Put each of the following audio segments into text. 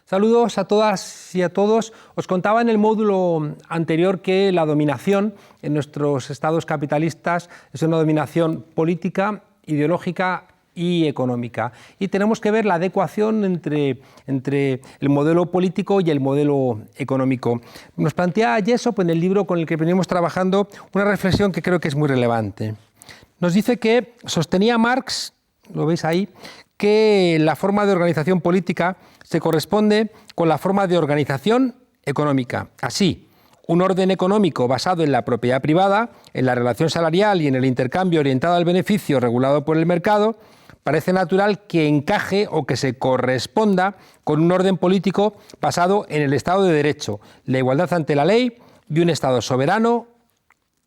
Saludos a todas y a todos. Os contaba en el módulo anterior que la dominación en nuestros estados capitalistas es una dominación política, ideológica y económica. Y tenemos que ver la adecuación entre el modelo político y el modelo económico. Nos plantea Jessop en el libro con el que venimos trabajando una reflexión que creo que es muy relevante. Nos dice que sostenía Marx, lo veis ahí, que la forma de organización política se corresponde con la forma de organización económica. Así, un orden económico basado en la propiedad privada, en la relación salarial y en el intercambio orientado al beneficio regulado por el mercado, parece natural que encaje o que se corresponda con un orden político basado en el Estado de Derecho, la igualdad ante la ley y un Estado soberano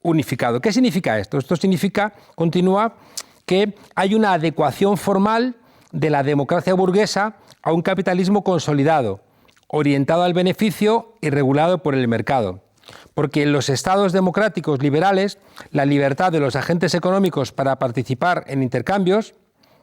unificado. ¿Qué significa esto? Esto significa, continúa, que hay una adecuación formal de la democracia burguesa a un capitalismo consolidado, orientado al beneficio y regulado por el mercado. Porque en los estados democráticos liberales, la libertad de los agentes económicos para participar en intercambios,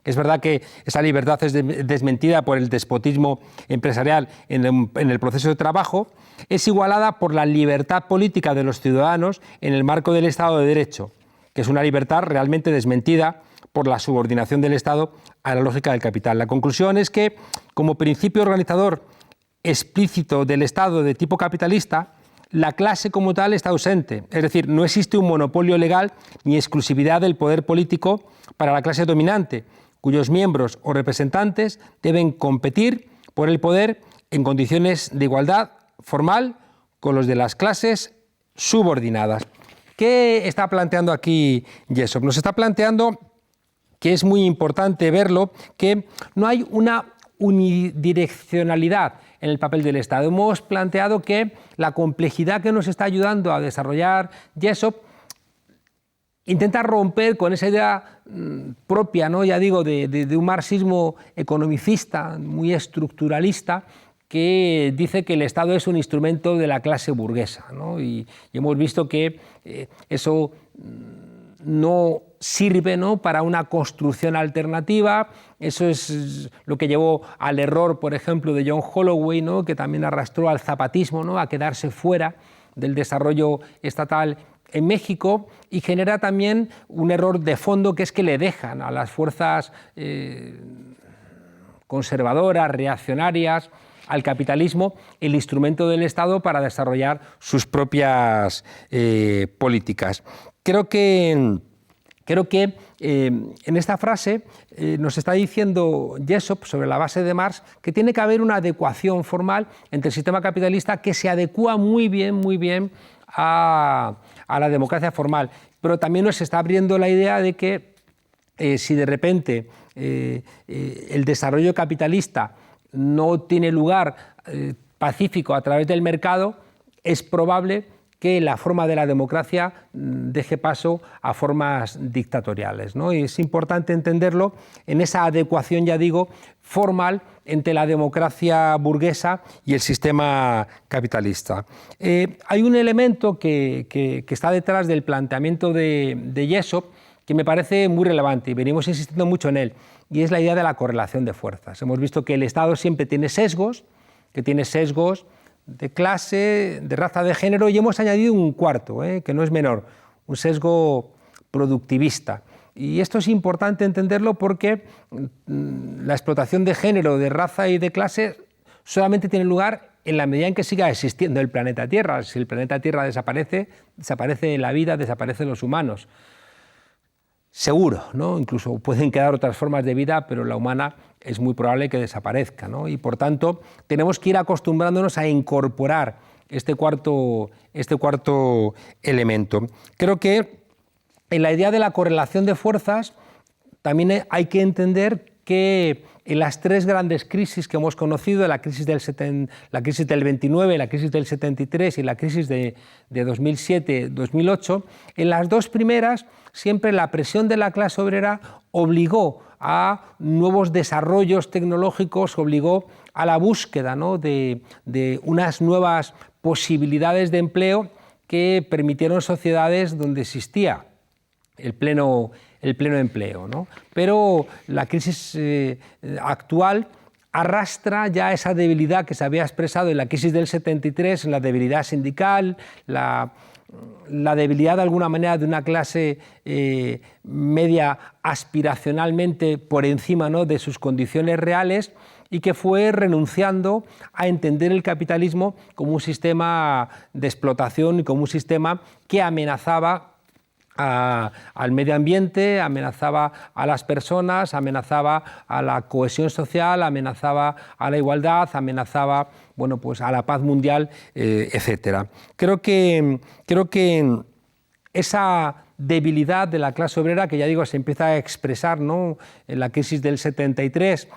es verdad que esa libertad es desmentida por el despotismo empresarial en el proceso de trabajo, es igualada por la libertad política de los ciudadanos en el marco del Estado de Derecho, que es una libertad realmente desmentida por la subordinación del Estado a la lógica del capital. La conclusión es que, como principio organizador explícito del Estado de tipo capitalista, la clase como tal está ausente. Es decir, no existe un monopolio legal ni exclusividad del poder político para la clase dominante, cuyos miembros o representantes deben competir por el poder en condiciones de igualdad formal con los de las clases subordinadas. ¿Qué está planteando aquí Jessop? Nos está planteando que es muy importante verlo, que no hay una unidireccionalidad en el papel del Estado. Hemos planteado que la complejidad que nos está ayudando a desarrollar Jessop intenta romper con esa idea propia, ¿no? Ya digo, de un marxismo economicista, muy estructuralista, que dice que el Estado es un instrumento de la clase burguesa, ¿no? Y hemos visto que eso no sirve, ¿no?, para una construcción alternativa. Eso es lo que llevó al error, por ejemplo, de John Holloway, ¿no?, que también arrastró al zapatismo, ¿no?, a quedarse fuera del desarrollo estatal en México, y genera también un error de fondo, que es que le dejan a las fuerzas conservadoras, reaccionarias, al capitalismo, el instrumento del Estado para desarrollar sus propias políticas. Creo que en esta frase nos está diciendo Jessop, sobre la base de Marx, que tiene que haber una adecuación formal entre el sistema capitalista que se adecúa muy bien a la democracia formal. Pero también nos está abriendo la idea de que si de repente el desarrollo capitalista no tiene lugar pacífico a través del mercado, es probable que la forma de la democracia deje paso a formas dictatoriales, ¿no? Y es importante entenderlo en esa adecuación, ya digo, formal entre la democracia burguesa y el sistema capitalista. Hay un elemento que está detrás del planteamiento de Jessop que me parece muy relevante y venimos insistiendo mucho en él, y es la idea de la correlación de fuerzas. Hemos visto que el Estado siempre tiene sesgos, de clase, de raza, de género, y hemos añadido un cuarto, que no es menor, un sesgo productivista. Y esto es importante entenderlo porque la explotación de género, de raza y de clase solamente tiene lugar en la medida en que siga existiendo el planeta Tierra. Si el planeta Tierra desaparece, desaparece la vida, desaparecen los humanos. Seguro, ¿no? Incluso pueden quedar otras formas de vida, pero la humana es muy probable que desaparezca, ¿no? Y por tanto tenemos que ir acostumbrándonos a incorporar este cuarto elemento. Creo que en la idea de la correlación de fuerzas también hay que entender que en las tres grandes crisis que hemos conocido, la crisis del 29, la crisis del 73 y la crisis de 2007-2008, en las dos primeras siempre la presión de la clase obrera obligó a nuevos desarrollos tecnológicos, obligó a la búsqueda, ¿no?, de unas nuevas posibilidades de empleo que permitieron sociedades donde existía el pleno empleo, ¿no? Pero la crisis actual arrastra ya esa debilidad que se había expresado en la crisis del 73, en la debilidad sindical, la debilidad de alguna manera de una clase media aspiracionalmente por encima, ¿no?, de sus condiciones reales, y que fue renunciando a entender el capitalismo como un sistema de explotación y como un sistema que amenazaba al medio ambiente, amenazaba a las personas, amenazaba a la cohesión social, amenazaba a la igualdad, amenazaba, bueno, pues a la paz mundial, etc. Creo que esa debilidad de la clase obrera, que ya digo, se empieza a expresar, ¿no?, en la crisis del 73,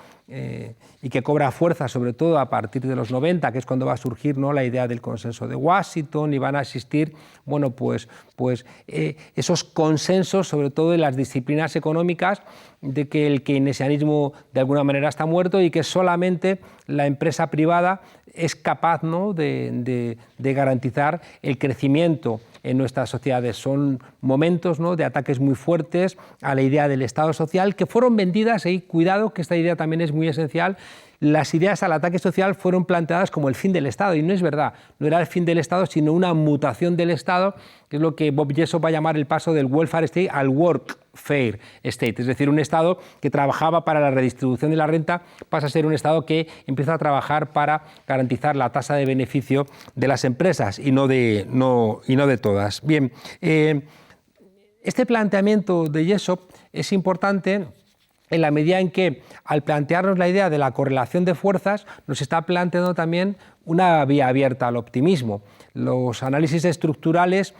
y que cobra fuerza sobre todo a partir de los 90, que es cuando va a surgir, ¿no?, la idea del consenso de Washington, y van a existir, bueno, pues esos consensos, sobre todo en las disciplinas económicas, de que el keynesianismo de alguna manera está muerto y que solamente la empresa privada es capaz, ¿no?, de garantizar el crecimiento en nuestras sociedades. Son momentos, ¿no?, de ataques muy fuertes a la idea del Estado social, que fueron vendidas, y cuidado que esta idea también es muy esencial. Las ideas al ataque social fueron planteadas como el fin del Estado, y no es verdad, no era el fin del Estado, sino una mutación del Estado, que es lo que Bob Jessop va a llamar el paso del welfare state al workfare state, es decir, un Estado que trabajaba para la redistribución de la renta pasa a ser un Estado que empieza a trabajar para garantizar la tasa de beneficio de las empresas y no de todas. Bien, este planteamiento de Jessop es importante en la medida en que, al plantearnos la idea de la correlación de fuerzas, nos está planteando también una vía abierta al optimismo. Los análisis estructurales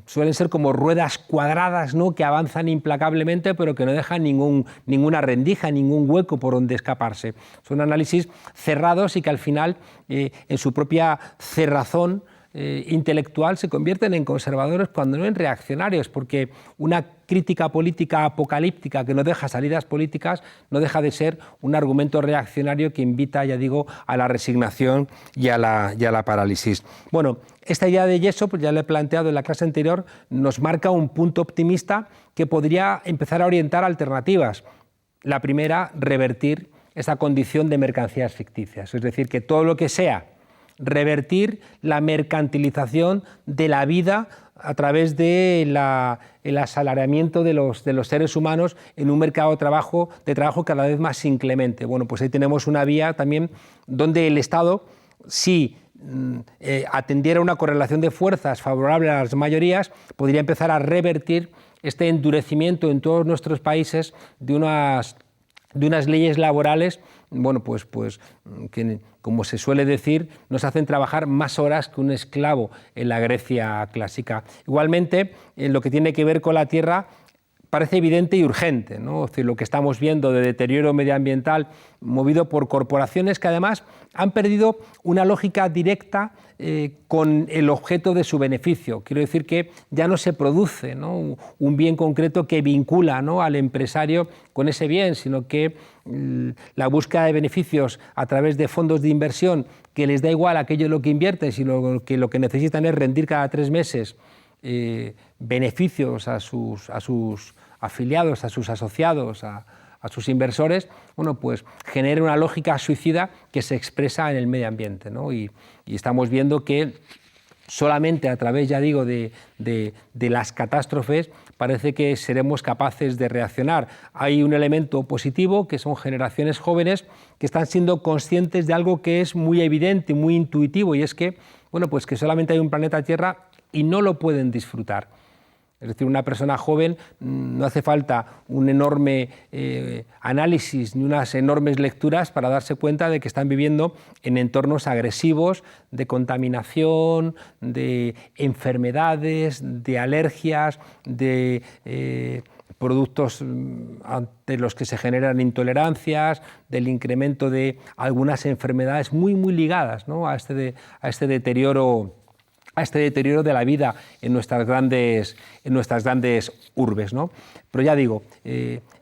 suelen ser como ruedas cuadradas, ¿no?, que avanzan implacablemente, pero que no dejan ninguna rendija, ningún hueco por donde escaparse. Son análisis cerrados y que al final, en su propia cerrazón intelectual, se convierten en conservadores cuando no en reaccionarios, porque una crítica política apocalíptica que no deja salidas políticas no deja de ser un argumento reaccionario que invita, ya digo, a la resignación y a la parálisis. Bueno, esta idea de Jessop, pues ya la he planteado en la clase anterior, nos marca un punto optimista que podría empezar a orientar alternativas. La primera, revertir esa condición de mercancías ficticias, es decir, que todo lo que sea revertir la mercantilización de la vida a través del asalariamiento de los seres humanos en un mercado de trabajo cada vez más inclemente. Bueno, pues ahí tenemos una vía también donde el Estado, si atendiera una correlación de fuerzas favorable a las mayorías, podría empezar a revertir este endurecimiento en todos nuestros países de unas leyes laborales, bueno, pues que, como se suele decir, nos hacen trabajar más horas que un esclavo en la Grecia clásica. Igualmente, en lo que tiene que ver con la tierra, parece evidente y urgente, ¿no? Es decir, lo que estamos viendo de deterioro medioambiental movido por corporaciones que además han perdido una lógica directa con el objeto de su beneficio. Quiero decir que ya no se produce, ¿no?, un bien concreto que vincula, ¿no?, al empresario con ese bien, sino que la búsqueda de beneficios a través de fondos de inversión, que les da igual aquello en lo que invierten, sino que lo que necesitan es rendir cada 3 meses beneficios a sus afiliados, a sus asociados, a sus inversores, bueno, pues genera una lógica suicida que se expresa en el medio ambiente, ¿no? Y estamos viendo que solamente a través, ya digo, de las catástrofes parece que seremos capaces de reaccionar. Hay un elemento positivo, que son generaciones jóvenes que están siendo conscientes de algo que es muy evidente, muy intuitivo, y es que, bueno, pues que solamente hay un planeta Tierra y no lo pueden disfrutar. Es decir, una persona joven no hace falta un enorme análisis ni unas enormes lecturas para darse cuenta de que están viviendo en entornos agresivos, de contaminación, de enfermedades, de alergias, de productos ante los que se generan intolerancias, del incremento de algunas enfermedades muy ligadas, ¿no?, a este deterioro de la vida en nuestras grandes urbes, ¿no? Pero ya digo,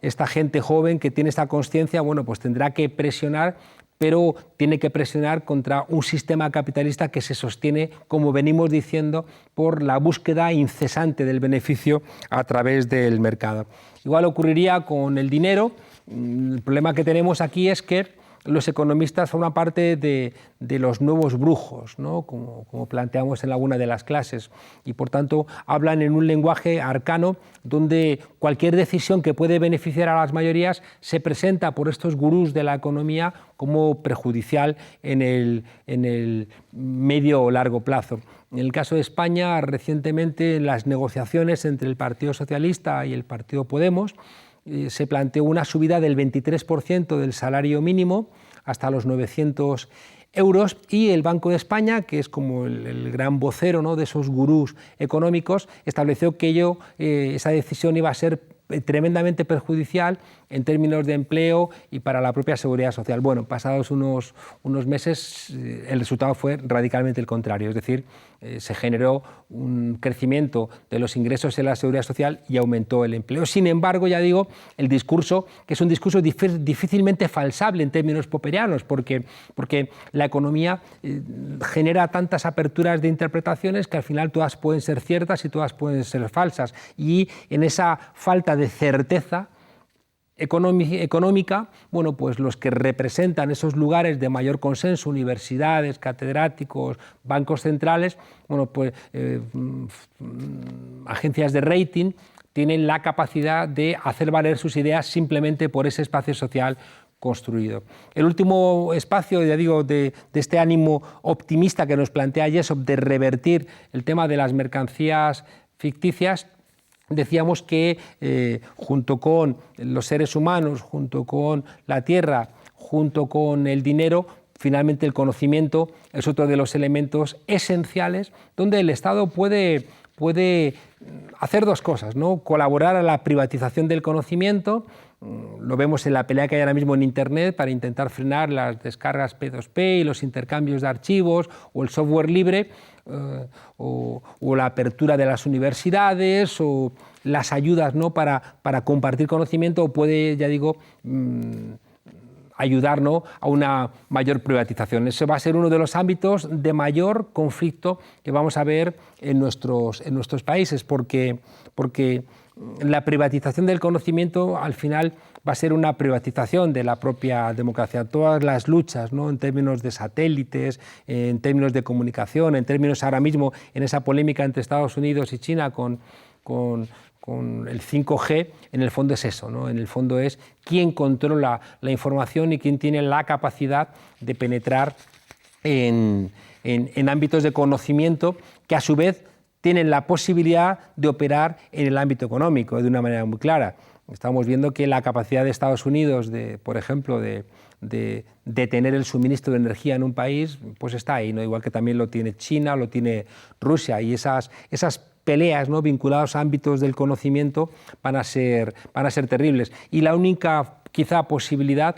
esta gente joven que tiene esta conciencia, bueno, pues tendrá que presionar, pero tiene que presionar contra un sistema capitalista que se sostiene, como venimos diciendo, por la búsqueda incesante del beneficio a través del mercado. Igual ocurriría con el dinero. El problema que tenemos aquí es que los economistas forman parte de los nuevos brujos, ¿no? como planteamos en alguna de las clases, y por tanto hablan en un lenguaje arcano donde cualquier decisión que puede beneficiar a las mayorías se presenta por estos gurús de la economía como perjudicial en el medio o largo plazo. En el caso de España, recientemente en las negociaciones entre el Partido Socialista y el Partido Podemos, se planteó una subida del 23% del salario mínimo hasta los 900 euros, y el Banco de España, que es como el gran vocero, ¿no?, de esos gurús económicos, estableció que esa decisión iba a ser tremendamente perjudicial en términos de empleo y para la propia seguridad social. Bueno, pasados unos meses el resultado fue radicalmente el contrario, es decir, se generó un crecimiento de los ingresos en la seguridad social y aumentó el empleo. Sin embargo, ya digo, el discurso, que es un discurso difícilmente falsable en términos popperianos, porque la economía genera tantas aperturas de interpretaciones que al final todas pueden ser ciertas y todas pueden ser falsas. Y en esa falta de certeza económica, bueno, pues los que representan esos lugares de mayor consenso, universidades, catedráticos, bancos centrales, bueno, pues agencias de rating, tienen la capacidad de hacer valer sus ideas simplemente por ese espacio social construido. El último espacio, ya digo, de este ánimo optimista que nos plantea Jessop de revertir el tema de las mercancías ficticias, decíamos que junto con los seres humanos, junto con la tierra, junto con el dinero, finalmente el conocimiento es otro de los elementos esenciales donde el Estado puede hacer dos cosas, ¿no? Colaborar a la privatización del conocimiento. Lo vemos en la pelea que hay ahora mismo en Internet para intentar frenar las descargas P2P y los intercambios de archivos o el software libre, o la apertura de las universidades o las ayudas, ¿no?, para compartir conocimiento, o puede, ya digo, ayudar, ¿no?, a una mayor privatización. Ese va a ser uno de los ámbitos de mayor conflicto que vamos a ver en nuestros países, porque la privatización del conocimiento al final va a ser una privatización de la propia democracia. Todas las luchas, ¿no?, en términos de satélites, en términos de comunicación, en términos ahora mismo en esa polémica entre Estados Unidos y China con el 5G, en el fondo es eso, ¿no? En el fondo es quién controla la información y quién tiene la capacidad de penetrar en ámbitos de conocimiento que a su vez tienen la posibilidad de operar en el ámbito económico de una manera muy clara. Estamos viendo que la capacidad de Estados Unidos, por ejemplo, de tener el suministro de energía en un país, pues está ahí, ¿no? Igual que también lo tiene China, lo tiene Rusia, y esas peleas, ¿no?, vinculadas a ámbitos del conocimiento van a ser terribles. Y la única quizá posibilidad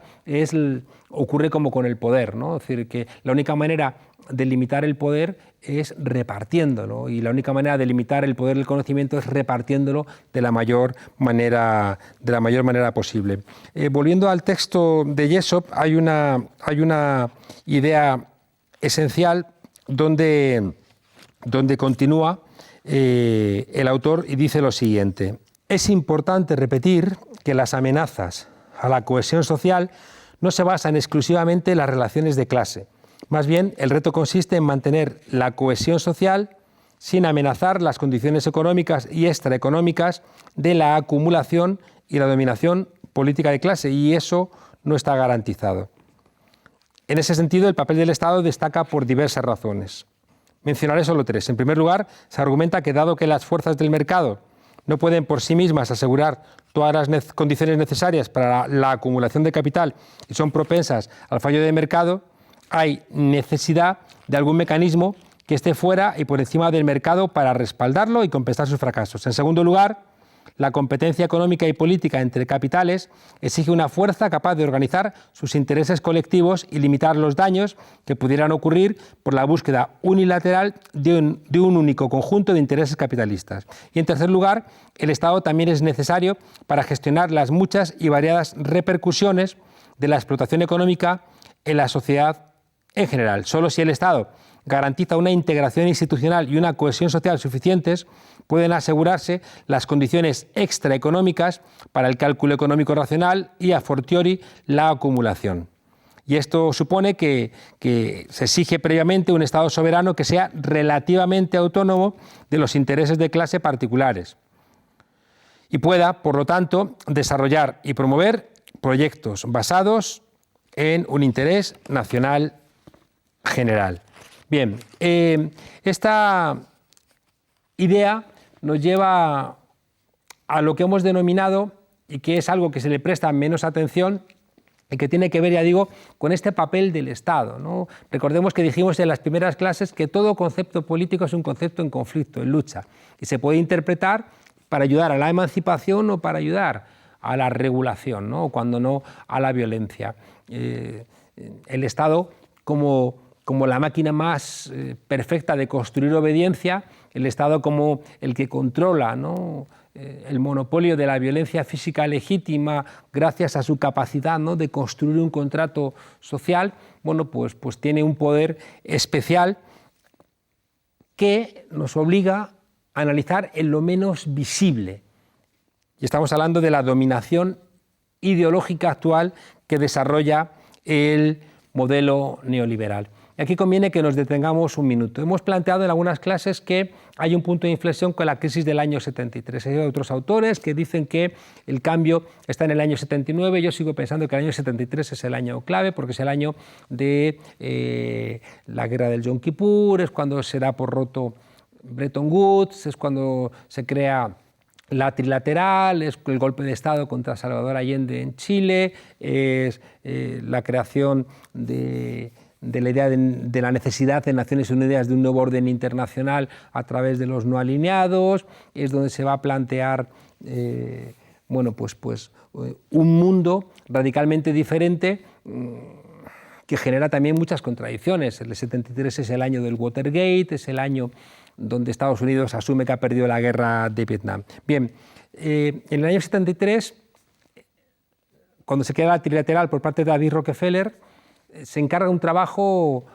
ocurre como con el poder, ¿no? Es decir, que la única manera de limitar el poder es repartiéndolo, y la única manera de limitar el poder del conocimiento es repartiéndolo de la mayor manera posible. Volviendo al texto de Jessop, hay una idea esencial donde continúa el autor y dice lo siguiente: es importante repetir que las amenazas a la cohesión social no se basan exclusivamente en las relaciones de clase. Más bien, el reto consiste en mantener la cohesión social sin amenazar las condiciones económicas y extraeconómicas de la acumulación y la dominación política de clase, y eso no está garantizado. En ese sentido, el papel del Estado destaca por diversas razones. Mencionaré solo tres. En primer lugar, se argumenta que dado que las fuerzas del mercado no pueden por sí mismas asegurar todas las condiciones necesarias para la acumulación de capital y son propensas al fallo de mercado, hay necesidad de algún mecanismo que esté fuera y por encima del mercado para respaldarlo y compensar sus fracasos. En segundo lugar, la competencia económica y política entre capitales exige una fuerza capaz de organizar sus intereses colectivos y limitar los daños que pudieran ocurrir por la búsqueda unilateral de un único conjunto de intereses capitalistas. Y en tercer lugar, el Estado también es necesario para gestionar las muchas y variadas repercusiones de la explotación económica en la sociedad en general. Solo si el Estado garantiza una integración institucional y una cohesión social suficientes, pueden asegurarse las condiciones extraeconómicas para el cálculo económico racional y, a fortiori, la acumulación. Y esto supone que se exige previamente un Estado soberano que sea relativamente autónomo de los intereses de clase particulares y pueda, por lo tanto, desarrollar y promover proyectos basados en un interés nacional general. Bien, esta idea nos lleva a lo que hemos denominado, y que es algo que se le presta menos atención, y que tiene que ver, ya digo, con este papel del Estado, ¿no? Recordemos que dijimos en las primeras clases que todo concepto político es un concepto en conflicto, en lucha, y se puede interpretar para ayudar a la emancipación o para ayudar a la regulación, ¿no? O cuando no, a la violencia. El Estado como la máquina más perfecta de construir obediencia, el Estado como el que controla, ¿no?, el monopolio de la violencia física legítima gracias a su capacidad, ¿no?, de construir un contrato social, bueno, pues tiene un poder especial que nos obliga a analizar en lo menos visible. Y estamos hablando de la dominación ideológica actual que desarrolla el modelo neoliberal. Y aquí conviene que nos detengamos un minuto. Hemos planteado en algunas clases que hay un punto de inflexión con la crisis del año 73. Hay otros autores que dicen que el cambio está en el año 79. Yo sigo pensando que el año 73 es el año clave, porque es el año de la guerra del Yom Kippur, es cuando se da por roto Bretton Woods, es cuando se crea la trilateral, es el golpe de Estado contra Salvador Allende en Chile, es la creación de la idea de la necesidad de Naciones Unidas de un nuevo orden internacional a través de los no alineados, es donde se va a plantear un mundo radicalmente diferente que genera también muchas contradicciones. El 73 es el año del Watergate, es el año donde Estados Unidos asume que ha perdido la guerra de Vietnam. Bien, en el año 73, cuando se crea la trilateral por parte de David Rockefeller, se encarga un trabajo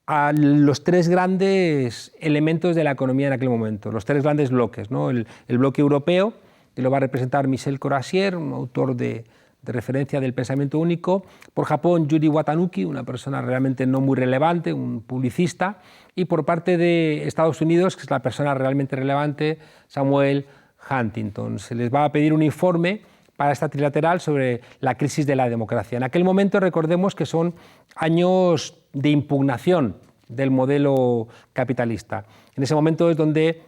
a los tres grandes elementos de la economía en aquel momento, los tres grandes bloques, ¿no? El bloque europeo, que lo va a representar Michel Courasier, un autor de referencia del pensamiento único; por Japón, Yuri Watanuki, una persona realmente no muy relevante, un publicista; y por parte de Estados Unidos, que es la persona realmente relevante, Samuel Huntington. Se les va a pedir un informe para esta trilateral sobre la crisis de la democracia. En aquel momento, recordemos que son años de impugnación del modelo capitalista. En ese momento es donde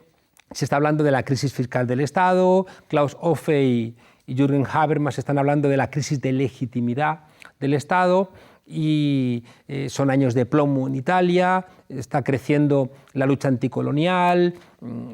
se está hablando de la crisis fiscal del Estado. Klaus Hofe y Jürgen Habermas están hablando de la crisis de legitimidad del Estado, y son años de plomo en Italia, está creciendo la lucha anticolonial,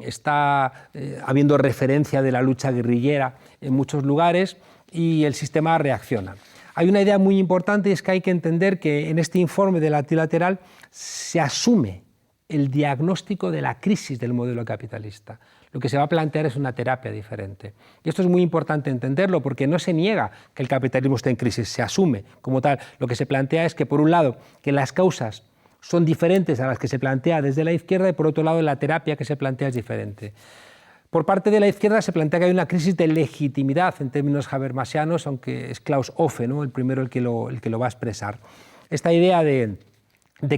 está habiendo referencia de la lucha guerrillera en muchos lugares, y el sistema reacciona. Hay una idea muy importante, y es que hay que entender que en este informe de la trilateral se asume el diagnóstico de la crisis del modelo capitalista. Lo que se va a plantear es una terapia diferente. Y esto es muy importante entenderlo, porque no se niega que el capitalismo esté en crisis, se asume como tal. Lo que se plantea es que, por un lado, que las causas son diferentes a las que se plantea desde la izquierda, y por otro lado, la terapia que se plantea es diferente. Por parte de la izquierda se plantea que hay una crisis de legitimidad en términos habermasianos, aunque es Klaus Hofe, ¿no?, el primero el que lo va a expresar. Esta idea de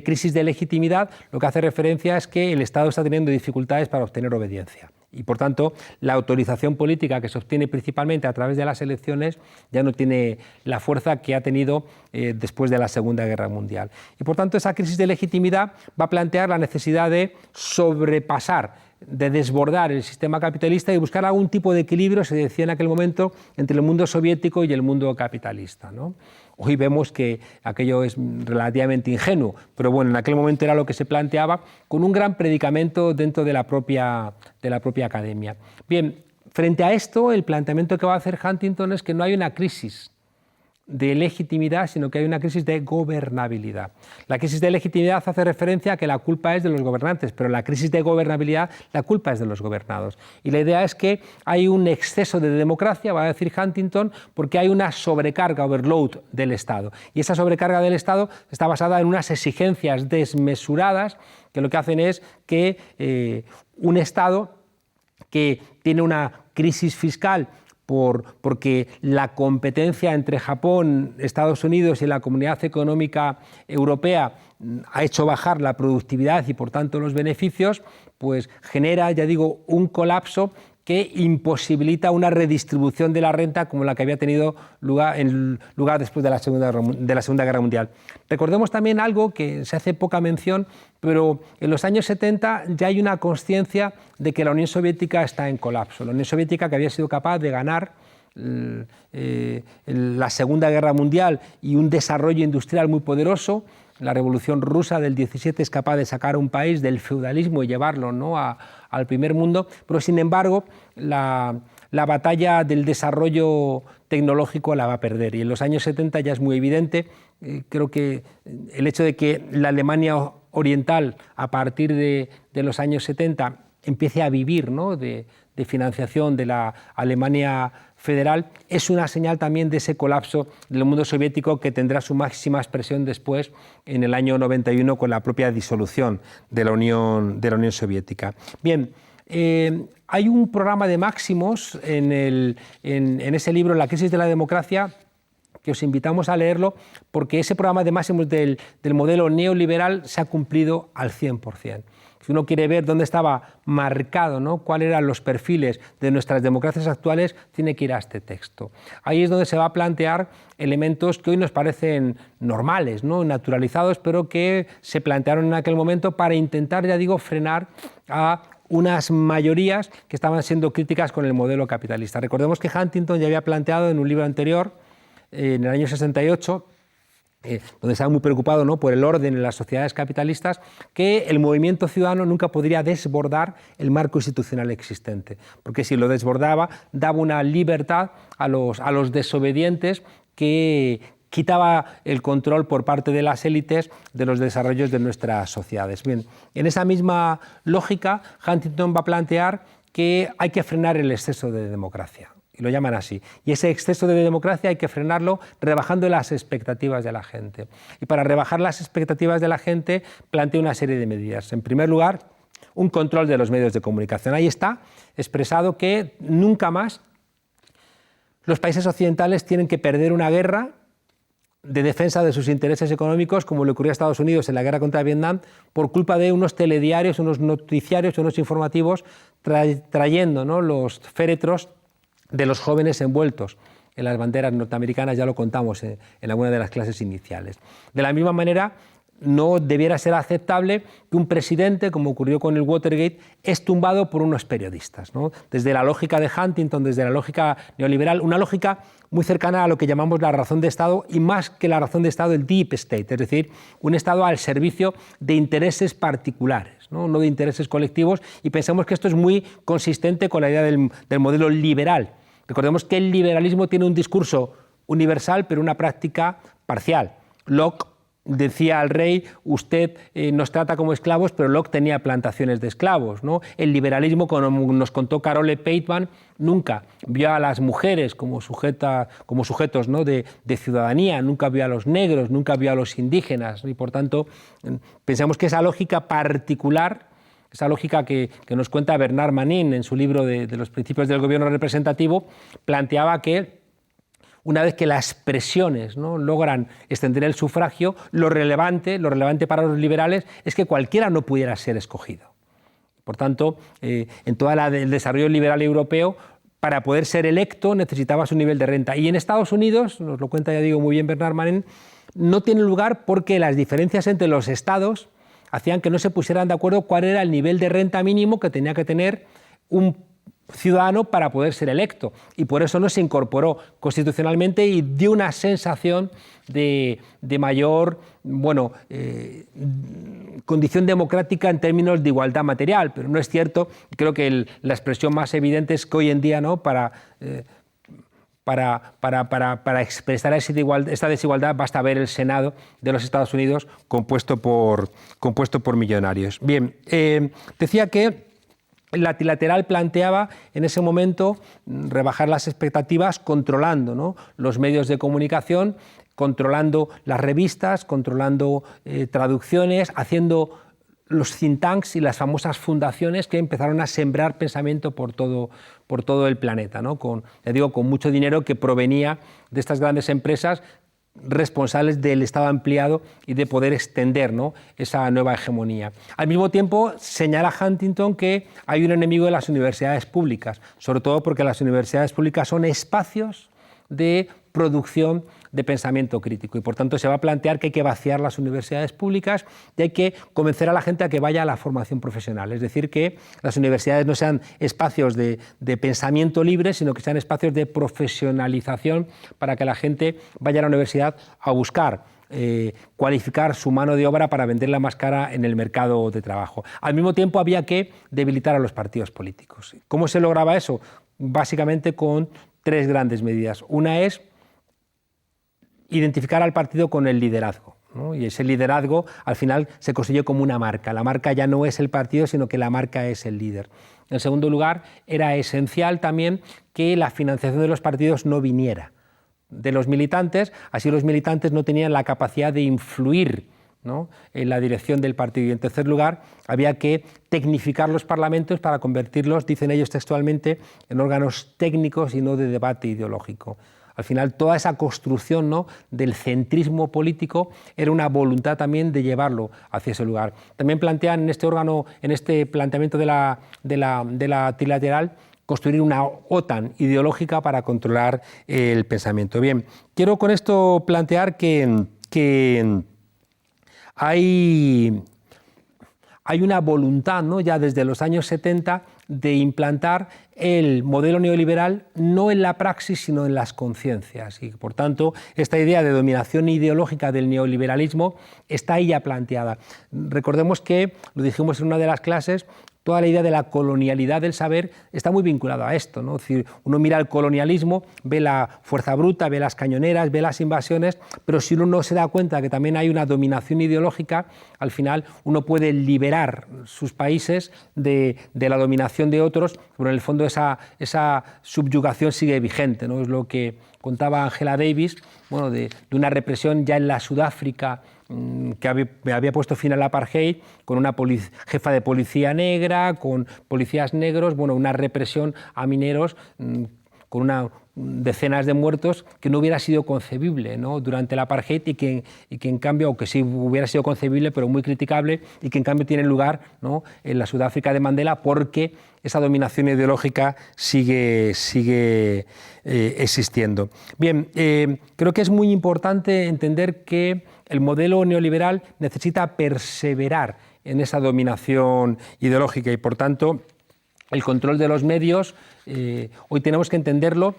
crisis de legitimidad lo que hace referencia es que el Estado está teniendo dificultades para obtener obediencia, y por tanto la autorización política, que se obtiene principalmente a través de las elecciones, ya no tiene la fuerza que ha tenido después de la Segunda Guerra Mundial. Y por tanto esa crisis de legitimidad va a plantear la necesidad de sobrepasar, de desbordar el sistema capitalista y buscar algún tipo de equilibrio, se decía en aquel momento, entre el mundo soviético y el mundo capitalista, ¿no? Hoy vemos que aquello es relativamente ingenuo, pero bueno, en aquel momento era lo que se planteaba, con un gran predicamento dentro de la propia academia. Bien, frente a esto, el planteamiento que va a hacer Huntington es que no hay una crisis de legitimidad, sino que hay una crisis de gobernabilidad. La crisis de legitimidad hace referencia a que la culpa es de los gobernantes, pero la crisis de gobernabilidad, la culpa es de los gobernados. Y la idea es que hay un exceso de democracia, va a decir Huntington, porque hay una sobrecarga, overload, del Estado. Y esa sobrecarga del Estado está basada en unas exigencias desmesuradas que lo que hacen es que un Estado que tiene una crisis fiscal porque la competencia entre Japón, Estados Unidos y la Comunidad Económica Europea ha hecho bajar la productividad y por tanto los beneficios, pues genera, ya digo, un colapso que imposibilita una redistribución de la renta como la que había tenido lugar después de la Segunda Guerra Mundial. Recordemos también algo que se hace poca mención, pero en los años 70 ya hay una consciencia de que la Unión Soviética está en colapso. La Unión Soviética, que había sido capaz de ganar la Segunda Guerra Mundial y un desarrollo industrial muy poderoso, la Revolución Rusa del 17 es capaz de sacar a un país del feudalismo y llevarlo, ¿no?, al primer mundo, pero sin embargo la batalla del desarrollo tecnológico la va a perder y en los años 70 ya es muy evidente. Creo que el hecho de que la Alemania oriental a partir de los años 70 empiece a vivir, ¿no?, de financiación de la Alemania federal es una señal también de ese colapso del mundo soviético que tendrá su máxima expresión después en el año 91 con la propia disolución de la Unión Soviética. Bien, hay un programa de máximos en ese libro, La crisis de la democracia, que os invitamos a leerlo porque ese programa de máximos del modelo neoliberal se ha cumplido al 100%. Si uno quiere ver dónde estaba marcado, ¿no?, cuáles eran los perfiles de nuestras democracias actuales, tiene que ir a este texto. Ahí es donde se va a plantear elementos que hoy nos parecen normales, ¿no?, naturalizados, pero que se plantearon en aquel momento para intentar, ya digo, frenar a unas mayorías que estaban siendo críticas con el modelo capitalista. Recordemos que Huntington ya había planteado en un libro anterior, en el año 68, donde estaba muy preocupado, ¿no?, por el orden en las sociedades capitalistas, que el movimiento ciudadano nunca podría desbordar el marco institucional existente, porque si lo desbordaba daba una libertad a los desobedientes que quitaba el control por parte de las élites de los desarrollos de nuestras sociedades. Bien, en esa misma lógica, Huntington va a plantear que hay que frenar el exceso de democracia. Y lo llaman así. Y ese exceso de democracia hay que frenarlo rebajando las expectativas de la gente. Y para rebajar las expectativas de la gente plantea una serie de medidas. En primer lugar, un control de los medios de comunicación. Ahí está expresado que nunca más los países occidentales tienen que perder una guerra de defensa de sus intereses económicos, como le ocurrió a Estados Unidos en la guerra contra Vietnam, por culpa de unos telediarios, unos noticiarios, unos informativos trayendo, ¿no?, los féretros de los jóvenes envueltos en las banderas norteamericanas, ya lo contamos en alguna de las clases iniciales. De la misma manera, no debiera ser aceptable que un presidente, como ocurrió con el Watergate, es tumbado por unos periodistas, ¿no? Desde la lógica de Huntington, desde la lógica neoliberal, una lógica muy cercana a lo que llamamos la razón de Estado y más que la razón de Estado, el deep state, es decir, un Estado al servicio de intereses particulares, no de intereses colectivos, y pensamos que esto es muy consistente con la idea del modelo liberal. Recordemos que el liberalismo tiene un discurso universal, pero una práctica parcial. Locke decía al rey, usted nos trata como esclavos, pero Locke tenía plantaciones de esclavos, ¿no? El liberalismo, como nos contó Carole Pateman, nunca vio a las mujeres como sujetos, ¿no?, de ciudadanía, nunca vio a los negros, nunca vio a los indígenas, y por tanto pensamos que esa lógica particular, esa lógica que nos cuenta Bernard Manin en su libro de los principios del gobierno representativo, planteaba que una vez que las presiones, ¿no?, logran extender el sufragio, lo relevante para los liberales es que cualquiera no pudiera ser escogido. Por tanto, en todo el desarrollo liberal europeo, para poder ser electo necesitabas un nivel de renta. Y en Estados Unidos, nos lo cuenta, ya digo, muy bien Bernard Manin, no tiene lugar porque las diferencias entre los estados hacían que no se pusieran de acuerdo cuál era el nivel de renta mínimo que tenía que tener un ciudadano para poder ser electo, y por eso no se incorporó constitucionalmente y dio una sensación de mayor condición democrática en términos de igualdad material, pero no es cierto. Creo que la expresión más evidente es que hoy en día, ¿no?, para expresar esta desigualdad basta ver el Senado de los Estados Unidos compuesto por millonarios. Bien, decía que la trilateral planteaba en ese momento rebajar las expectativas controlando, ¿no?, los medios de comunicación, controlando las revistas, controlando traducciones, haciendo los think tanks y las famosas fundaciones que empezaron a sembrar pensamiento por todo el planeta, ¿no? Ya digo, con mucho dinero que provenía de estas grandes empresas responsables del Estado ampliado y de poder extender, ¿no?, esa nueva hegemonía. Al mismo tiempo, señala Huntington que hay un enemigo de las universidades públicas, sobre todo porque las universidades públicas son espacios de producción de pensamiento crítico y por tanto se va a plantear que hay que vaciar las universidades públicas y hay que convencer a la gente a que vaya a la formación profesional, es decir, que las universidades no sean espacios de pensamiento libre, sino que sean espacios de profesionalización para que la gente vaya a la universidad a buscar cualificar su mano de obra para venderla más cara en el mercado de trabajo. Al mismo tiempo había que debilitar a los partidos políticos. ¿Cómo se lograba eso? Básicamente con tres grandes medidas. Una es identificar al partido con el liderazgo, ¿no? Y ese liderazgo al final se construye como una marca. La marca ya no es el partido, sino que la marca es el líder. En segundo lugar, era esencial también que la financiación de los partidos no viniera de los militantes, así los militantes no tenían la capacidad de influir, ¿no?, en la dirección del partido. Y en tercer lugar, había que tecnificar los parlamentos para convertirlos, dicen ellos textualmente, en órganos técnicos y no de debate ideológico. Al final, toda esa construcción, ¿no?, del centrismo político era una voluntad también de llevarlo hacia ese lugar. También plantean en este órgano, en este planteamiento de la trilateral, construir una OTAN ideológica para controlar el pensamiento. Bien, quiero con esto plantear que hay una voluntad, ¿no?, ya desde los años 70 de implantar el modelo neoliberal no en la praxis sino en las conciencias y por tanto esta idea de dominación ideológica del neoliberalismo está ahí ya planteada. Recordemos que, lo dijimos en una de las clases, toda la idea de la colonialidad del saber está muy vinculada a esto, ¿no? Es decir, uno mira el colonialismo, ve la fuerza bruta, ve las cañoneras, ve las invasiones, pero si uno no se da cuenta que también hay una dominación ideológica, al final uno puede liberar sus países de la dominación de otros, pero en el fondo esa subyugación sigue vigente, ¿no? Es lo que contaba Angela Davis, bueno, de una represión ya en la Sudáfrica que había puesto fin al apartheid, con una jefa de policía negra, con policías negros, bueno, una represión a mineros con decenas de muertos que no hubiera sido concebible, ¿no?, durante el apartheid y que en cambio, aunque sí hubiera sido concebible, pero muy criticable, y que en cambio tiene lugar, ¿no?, en la Sudáfrica de Mandela porque esa dominación ideológica sigue existiendo. Bien, creo que es muy importante entender que el modelo neoliberal necesita perseverar en esa dominación ideológica y, por tanto, el control de los medios, hoy tenemos que entenderlo,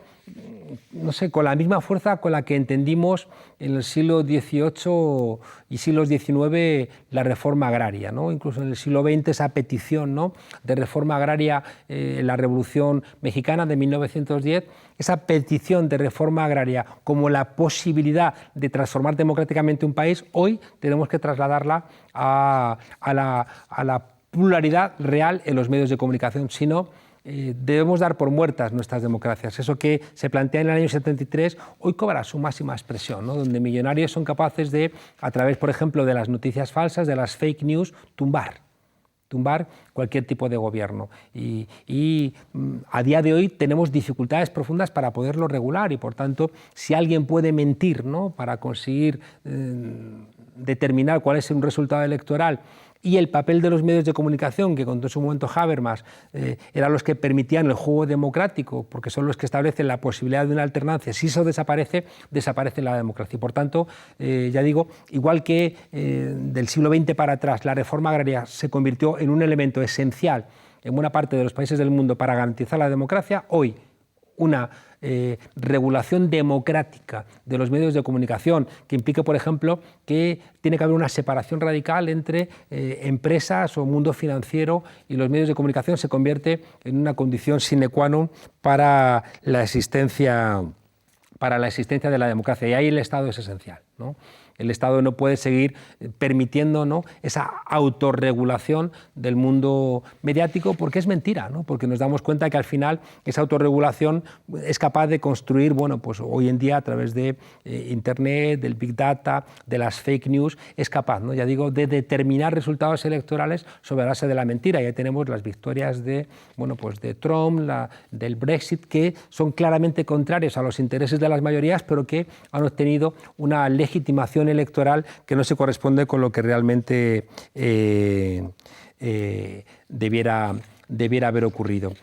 no sé, con la misma fuerza con la que entendimos en el siglo XVIII y siglos XIX la reforma agraria, ¿no? Incluso en el siglo XX esa petición, ¿no?, de reforma agraria en la Revolución Mexicana de 1910, esa petición de reforma agraria como la posibilidad de transformar democráticamente un país, hoy tenemos que trasladarla a la pluralidad real en los medios de comunicación, sino debemos dar por muertas nuestras democracias. Eso que se plantea en el año 73 hoy cobra su máxima expresión, ¿no?, donde millonarios son capaces de, a través, por ejemplo, de las noticias falsas, de las fake news, tumbar cualquier tipo de gobierno. Y a día de hoy tenemos dificultades profundas para poderlo regular y, por tanto, si alguien puede mentir, ¿no?, para conseguir determinar cuál es un resultado electoral, y el papel de los medios de comunicación, que contó en su momento Habermas, eran los que permitían el juego democrático, porque son los que establecen la posibilidad de una alternancia. Si eso desaparece, desaparece la democracia. Y por tanto, ya digo, igual que del siglo XX para atrás la reforma agraria se convirtió en un elemento esencial en buena parte de los países del mundo para garantizar la democracia, hoy una regulación democrática de los medios de comunicación que implique, por ejemplo, que tiene que haber una separación radical entre empresas o mundo financiero y los medios de comunicación, se convierte en una condición sine qua non para la existencia de la democracia. Y ahí el Estado es esencial, ¿no? El Estado no puede seguir permitiendo, ¿no?, esa autorregulación del mundo mediático, porque es mentira, ¿no?, porque nos damos cuenta que al final esa autorregulación es capaz de construir, bueno, pues hoy en día a través de Internet, del Big Data, de las fake news, es capaz, ¿no?, ya digo, de determinar resultados electorales sobre la base de la mentira. Ya tenemos las victorias de, bueno, pues de Trump, del Brexit, que son claramente contrarios a los intereses de las mayorías, pero que han obtenido una legitimación electoral que no se corresponde con lo que realmente debiera haber ocurrido.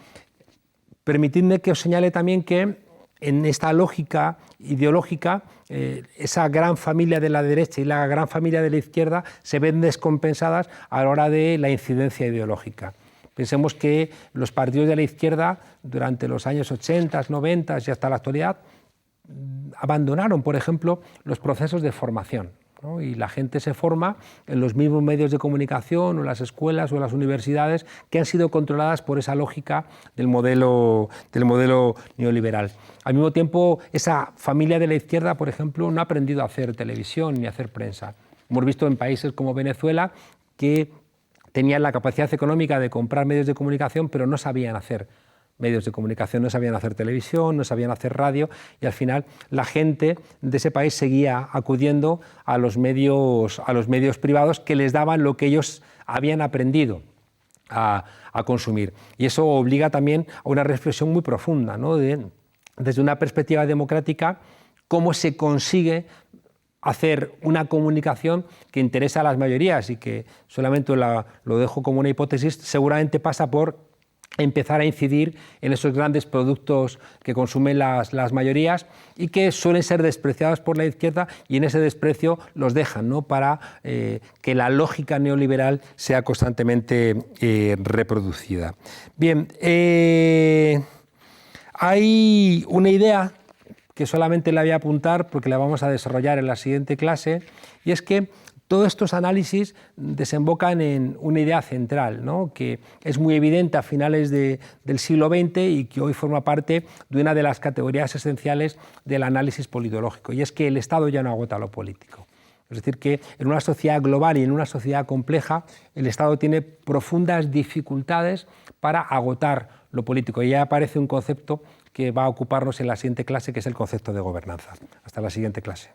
Permitidme que os señale también que en esta lógica ideológica, esa gran familia de la derecha y la gran familia de la izquierda se ven descompensadas a la hora de la incidencia ideológica. Pensemos que los partidos de la izquierda durante los años 80, 90 y hasta la actualidad abandonaron, por ejemplo, los procesos de formación, ¿no? Y la gente se forma en los mismos medios de comunicación o en las escuelas o en las universidades que han sido controladas por esa lógica del modelo neoliberal. Al mismo tiempo, esa familia de la izquierda, por ejemplo, no ha aprendido a hacer televisión ni a hacer prensa. Hemos visto en países como Venezuela que tenían la capacidad económica de comprar medios de comunicación, pero no sabían hacer medios de comunicación, no sabían hacer televisión, no sabían hacer radio, y al final la gente de ese país seguía acudiendo a los medios privados que les daban lo que ellos habían aprendido a consumir. Y eso obliga también a una reflexión muy profunda, ¿no?, desde una perspectiva democrática, cómo se consigue hacer una comunicación que interesa a las mayorías, y que solamente lo dejo como una hipótesis, seguramente pasa por empezar a incidir en esos grandes productos que consumen las mayorías y que suelen ser despreciados por la izquierda, y en ese desprecio los dejan, ¿no?, para que la lógica neoliberal sea constantemente reproducida. Bien, hay una idea que solamente la voy a apuntar porque la vamos a desarrollar en la siguiente clase, y es que todos estos análisis desembocan en una idea central, ¿no?, que es muy evidente a finales del siglo XX y que hoy forma parte de una de las categorías esenciales del análisis politológico, y es que el Estado ya no agota lo político. Es decir, que en una sociedad global y en una sociedad compleja, el Estado tiene profundas dificultades para agotar lo político. Y ya aparece un concepto que va a ocuparnos en la siguiente clase, que es el concepto de gobernanza. Hasta la siguiente clase.